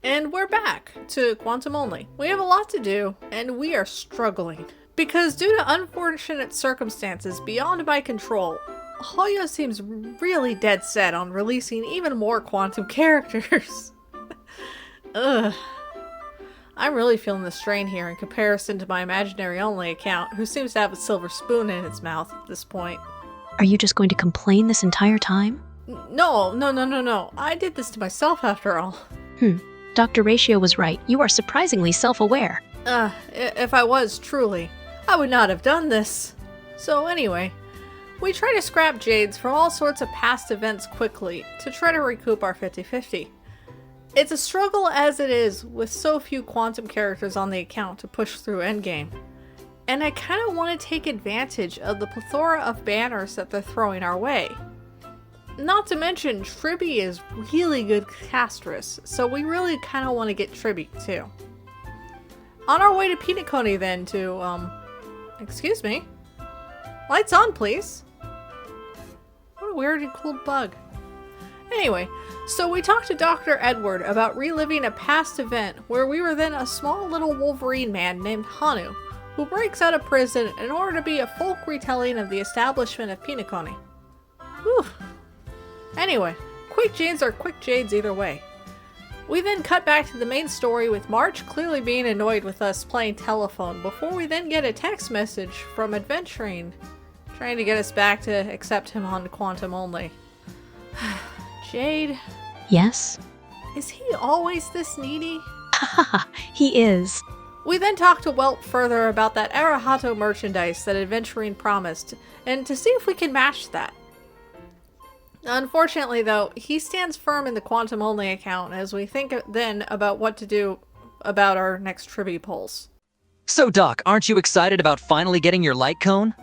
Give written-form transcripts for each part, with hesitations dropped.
And we're back to Quantum Only. We have a lot to do, and we are struggling. Because due to unfortunate circumstances beyond my control, Hoyo seems really dead set on releasing even more quantum characters. Ugh. I'm really feeling the strain here in comparison to my imaginary only account, who seems to have a silver spoon in its mouth at this point. Are you just going to complain this entire time? No. I did this to myself after all. Dr. Ratio was right. You are surprisingly self-aware. If I was, truly, I would not have done this. So anyway, we try to scrap Jades from all sorts of past events quickly to try to recoup our 50-50. It's a struggle as it is with so few quantum characters on the account to push through endgame. And I kind of want to take advantage of the plethora of banners that they're throwing our way. Not to mention, Tribby is really good castress, so we really kind of want to get Tribby too. On our way to Pinacone then to, excuse me. Lights on, please. What a weird and cool bug. Anyway, so we talked to Dr. Edward about reliving a past event where we were then a small little Wolverine man named Hanu, who breaks out of prison in order to be a folk retelling of the establishment of Pinacone. Whew. Anyway, quick Jades are quick Jades either way. We then cut back to the main story with March clearly being annoyed with us playing telephone before we then get a text message from Aventurine trying to get us back to accept him on Quantum Only. Jade? Yes? Is he always this needy? He is. We then talked to Whelp further about that Arahato merchandise that Aventurine promised, and to see if we can match that. Unfortunately though, he stands firm in the Quantum Only account as we think then about what to do about our next Tribby polls. So Doc, aren't you excited about finally getting your light cone?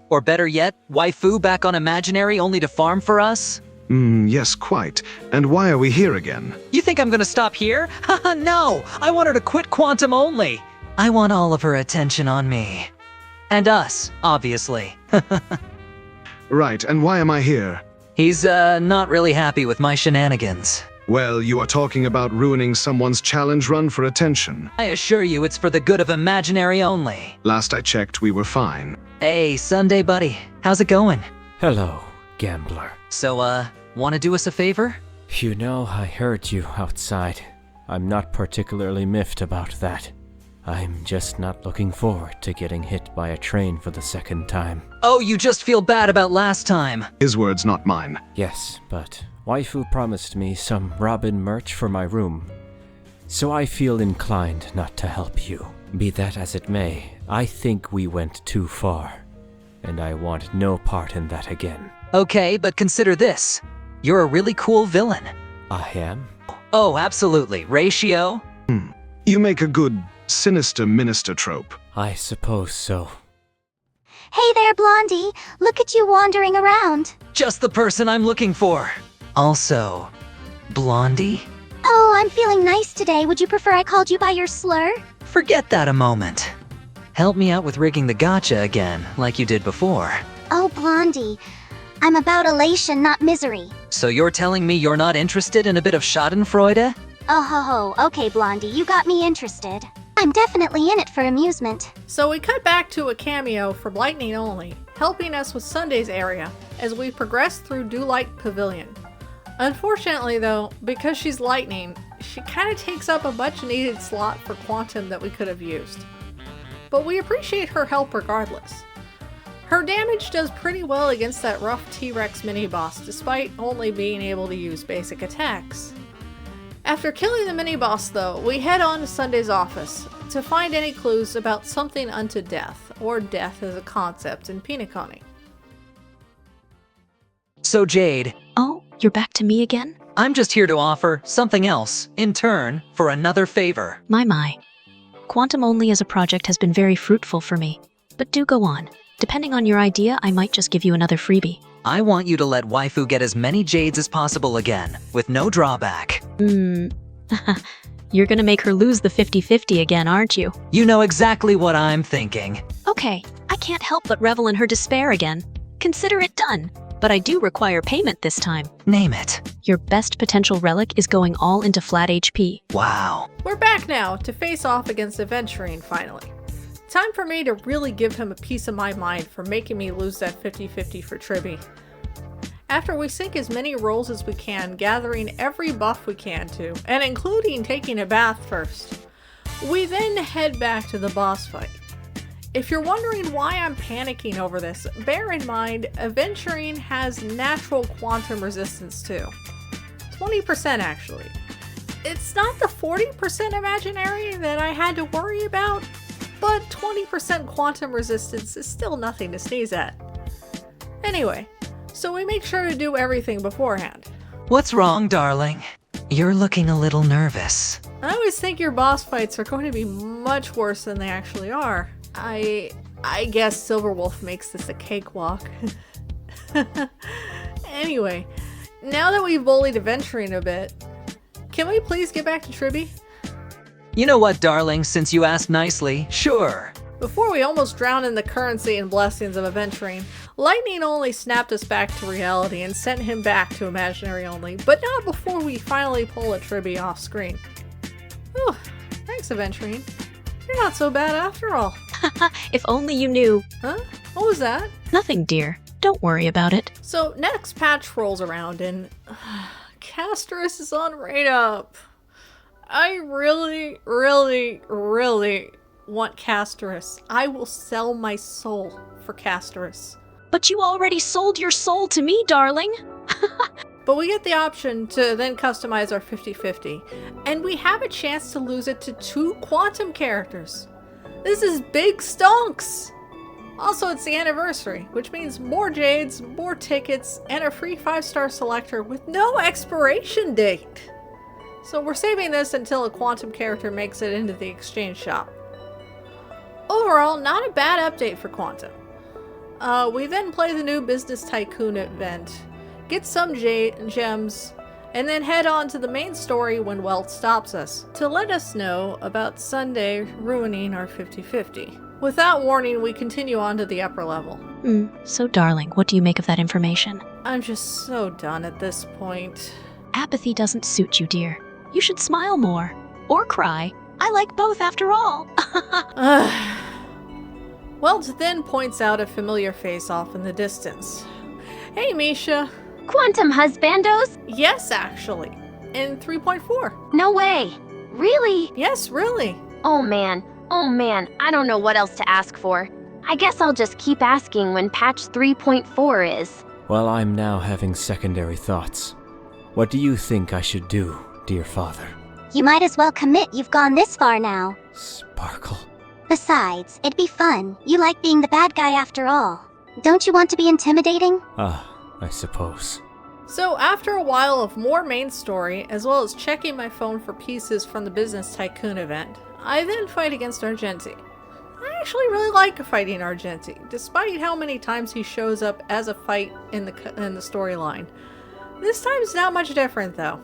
Or better yet, waifu back on Imaginary only to farm for us? Yes, quite. And why are we here again? You think I'm gonna stop here? Haha, no! I want her to quit Quantum Only! I want all of her attention on me. And us, obviously. Right, and why am I here? He's, not really happy with my shenanigans. Well, you are talking about ruining someone's challenge run for attention. I assure you it's for the good of Imaginary only. Last I checked, we were fine. Hey, Sunday buddy. How's it going? Hello, gambler. So, wanna do us a favor? You know, I heard you outside. I'm not particularly miffed about that. I'm just not looking forward to getting hit by a train for the second time. Oh, you just feel bad about last time. His words, not mine. Yes, but waifu promised me some Robin merch for my room. So I feel inclined not to help you. Be that as it may, I think we went too far. And I want no part in that again. Okay, but consider this. You're a really cool villain. I am? Oh, absolutely. Ratio? You make a good, sinister minister trope. I suppose so. Hey there, Blondie. Look at you wandering around. Just the person I'm looking for. Also, Blondie? Oh, I'm feeling nice today. Would you prefer I called you by your slur? Forget that a moment. Help me out with rigging the gotcha again, like you did before. Oh, Blondie. I'm about elation, not misery. So you're telling me you're not interested in a bit of schadenfreude? Oh ho ho, okay Blondie, you got me interested. I'm definitely in it for amusement. So we cut back to a cameo from Lightning Only, helping us with Sunday's area as we progress through Dewlight Pavilion. Unfortunately though, because she's lightning, she kind of takes up a much needed slot for Quantum that we could have used. But we appreciate her help regardless. Her damage does pretty well against that rough T-Rex mini-boss despite only being able to use basic attacks. After killing the mini-boss though, we head on to Sunday's office to find any clues about something unto death, or death as a concept in Pinacone. So Jade, Oh, you're back to me again? I'm just here to offer something else, in turn, for another favor. My. Quantum Only as a project has been very fruitful for me. But do go on. Depending on your idea, I might just give you another freebie. I want you to let waifu get as many Jades as possible again, with no drawback. You're gonna make her lose the 50-50 again, aren't you? You know exactly what I'm thinking. Okay, I can't help but revel in her despair again. Consider it done. but I do require payment this time. Name it. Your best potential relic is going all into flat HP. Wow. We're back now to face off against Aventurine finally. Time for me to really give him a piece of my mind for making me lose that 50-50 for Tribby. After we sink as many rolls as we can, gathering every buff we can to, and including taking a bath first, we then head back to the boss fight. If you're wondering why I'm panicking over this, bear in mind Aventurine has natural quantum resistance too. 20% actually. It's not the 40% imaginary that I had to worry about, but 20% quantum resistance is still nothing to sneeze at. Anyway, so we make sure to do everything beforehand. What's wrong, darling? You're looking a little nervous. I always think your boss fights are going to be much worse than they actually are. I guess Silverwolf makes this a cakewalk. Anyway, now that we've bullied Aventurine a bit, can we please get back to Tribby? You know what, darling, since you asked nicely, sure. Before we almost drown in the currency and blessings of Aventurine, Lightning only snapped us back to reality and sent him back to imaginary only, but not before we finally pull a Tribby off screen. Whew, thanks Aventurine. You're not so bad after all. If only you knew. Huh? What was that? Nothing, dear. Don't worry about it. So next patch rolls around and Casterus is on rate up. I really want Casterus. I will sell my soul for Casterus. But you already sold your soul to me, darling. But we get the option to then customize our 50-50, and we have a chance to lose it to 2 quantum characters. This is big stonks! Also, it's the anniversary, which means more Jades, more tickets, and a free 5-star selector with no expiration date. So we're saving this until a quantum character makes it into the exchange shop. Overall, not a bad update for Quantum. We then play the new Business Tycoon event, get some gems, and then head on to the main story when Wealth stops us to let us know about Sunday ruining our 50-50. Without warning, we continue on to the upper level. So darling, what do you make of that information? I'm just so done at this point. Apathy doesn't suit you, dear. You should smile more. Or cry. I like both after all. Welt then points out a familiar face off in the distance. Hey, Misha. Quantum husbandos? Yes, actually. In 3.4. No way. Really? Yes, really. Oh man, I don't know what else to ask for. I guess I'll just keep asking when patch 3.4 is. Well, I'm now having secondary thoughts. What do you think I should do, dear father? You might as well commit, you've gone this far now. Sparkle. Besides, it'd be fun. You like being the bad guy after all. Don't you want to be intimidating? I suppose. So after a while of more main story, as well as checking my phone for pieces from the Business Tycoon event, I then fight against Argenti. I actually really like fighting Argenti, despite how many times he shows up as a fight in the storyline. This time's not much different though.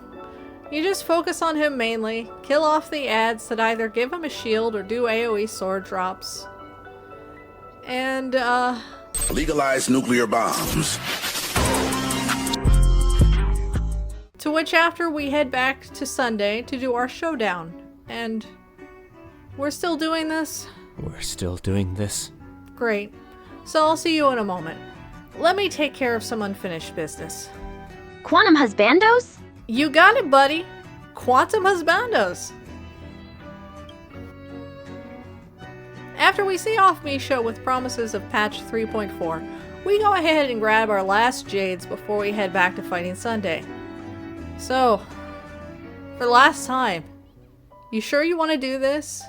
You just focus on him mainly, kill off the ads that either give him a shield or do AoE sword drops. And legalize nuclear bombs. To which after we head back to Sunday to do our showdown. And we're still doing this? We're still doing this? Great. So I'll see you in a moment. Let me take care of some unfinished business. Quantum husbandos? You got it, buddy. Quantum husbandos. After we see off Misha with promises of patch 3.4, we go ahead and grab our last Jades before we head back to fighting Sunday. So, for last time, you sure you want to do this?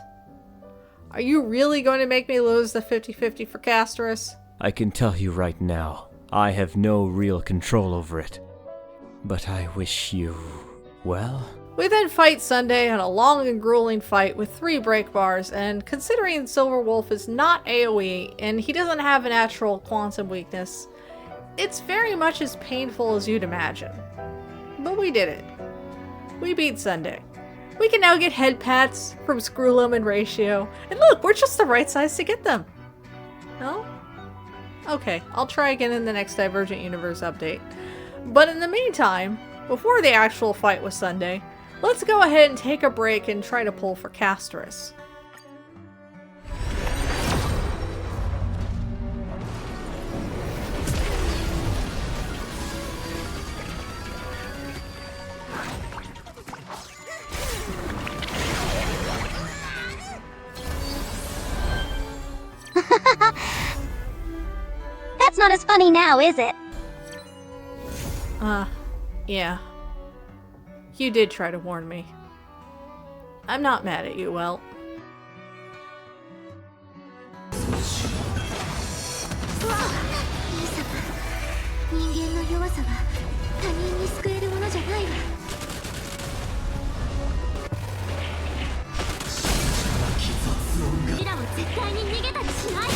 Are you really going to make me lose the 50-50 for Casterus? I can tell you right now, I have no real control over it. But I wish you well. We then fight Sunday in a long and grueling fight with 3 break bars, and considering Silverwolf is not AoE and he doesn't have a natural quantum weakness, it's very much as painful as you'd imagine. But we did it. We beat Sunday. We can now get head pats from Screwlum and Ratio, and look, we're just the right size to get them. No? Okay, I'll try again in the next Divergent Universe update. But in the meantime, before the actual fight with Sunday, let's go ahead and take a break and try to pull for Castris. That's not as funny now, is it? Yeah. You did try to warn me. I'm not mad at you, Well. 人間の弱さは他人に救えるものじゃないわ。うちらは絶対に逃げたりしない。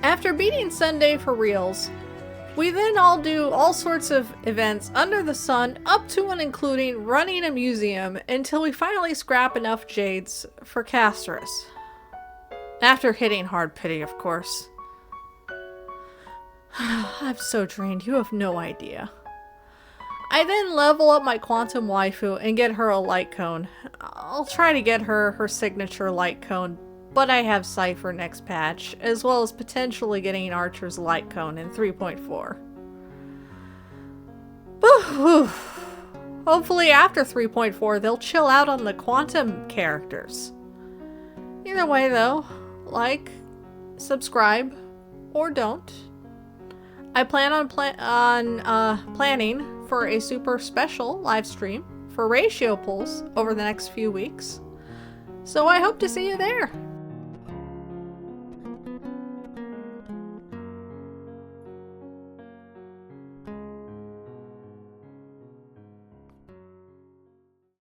After beating Sunday for reals, we then all do all sorts of events under the sun, up to and including running a museum, until we finally scrap enough Jades for Castris. After hitting hard pity, of course. I'm so drained, you have no idea. I then level up my Quantum Waifu and get her a light cone. I'll try to get her her signature light cone, but I have Cypher next patch, as well as potentially getting Archer's light cone in 3.4. Hopefully after 3.4 they'll chill out on the Quantum characters. Either way though, like, subscribe, or don't. I plan on planning for a super special live stream for ratio pulls over the next few weeks, so I hope to see you there.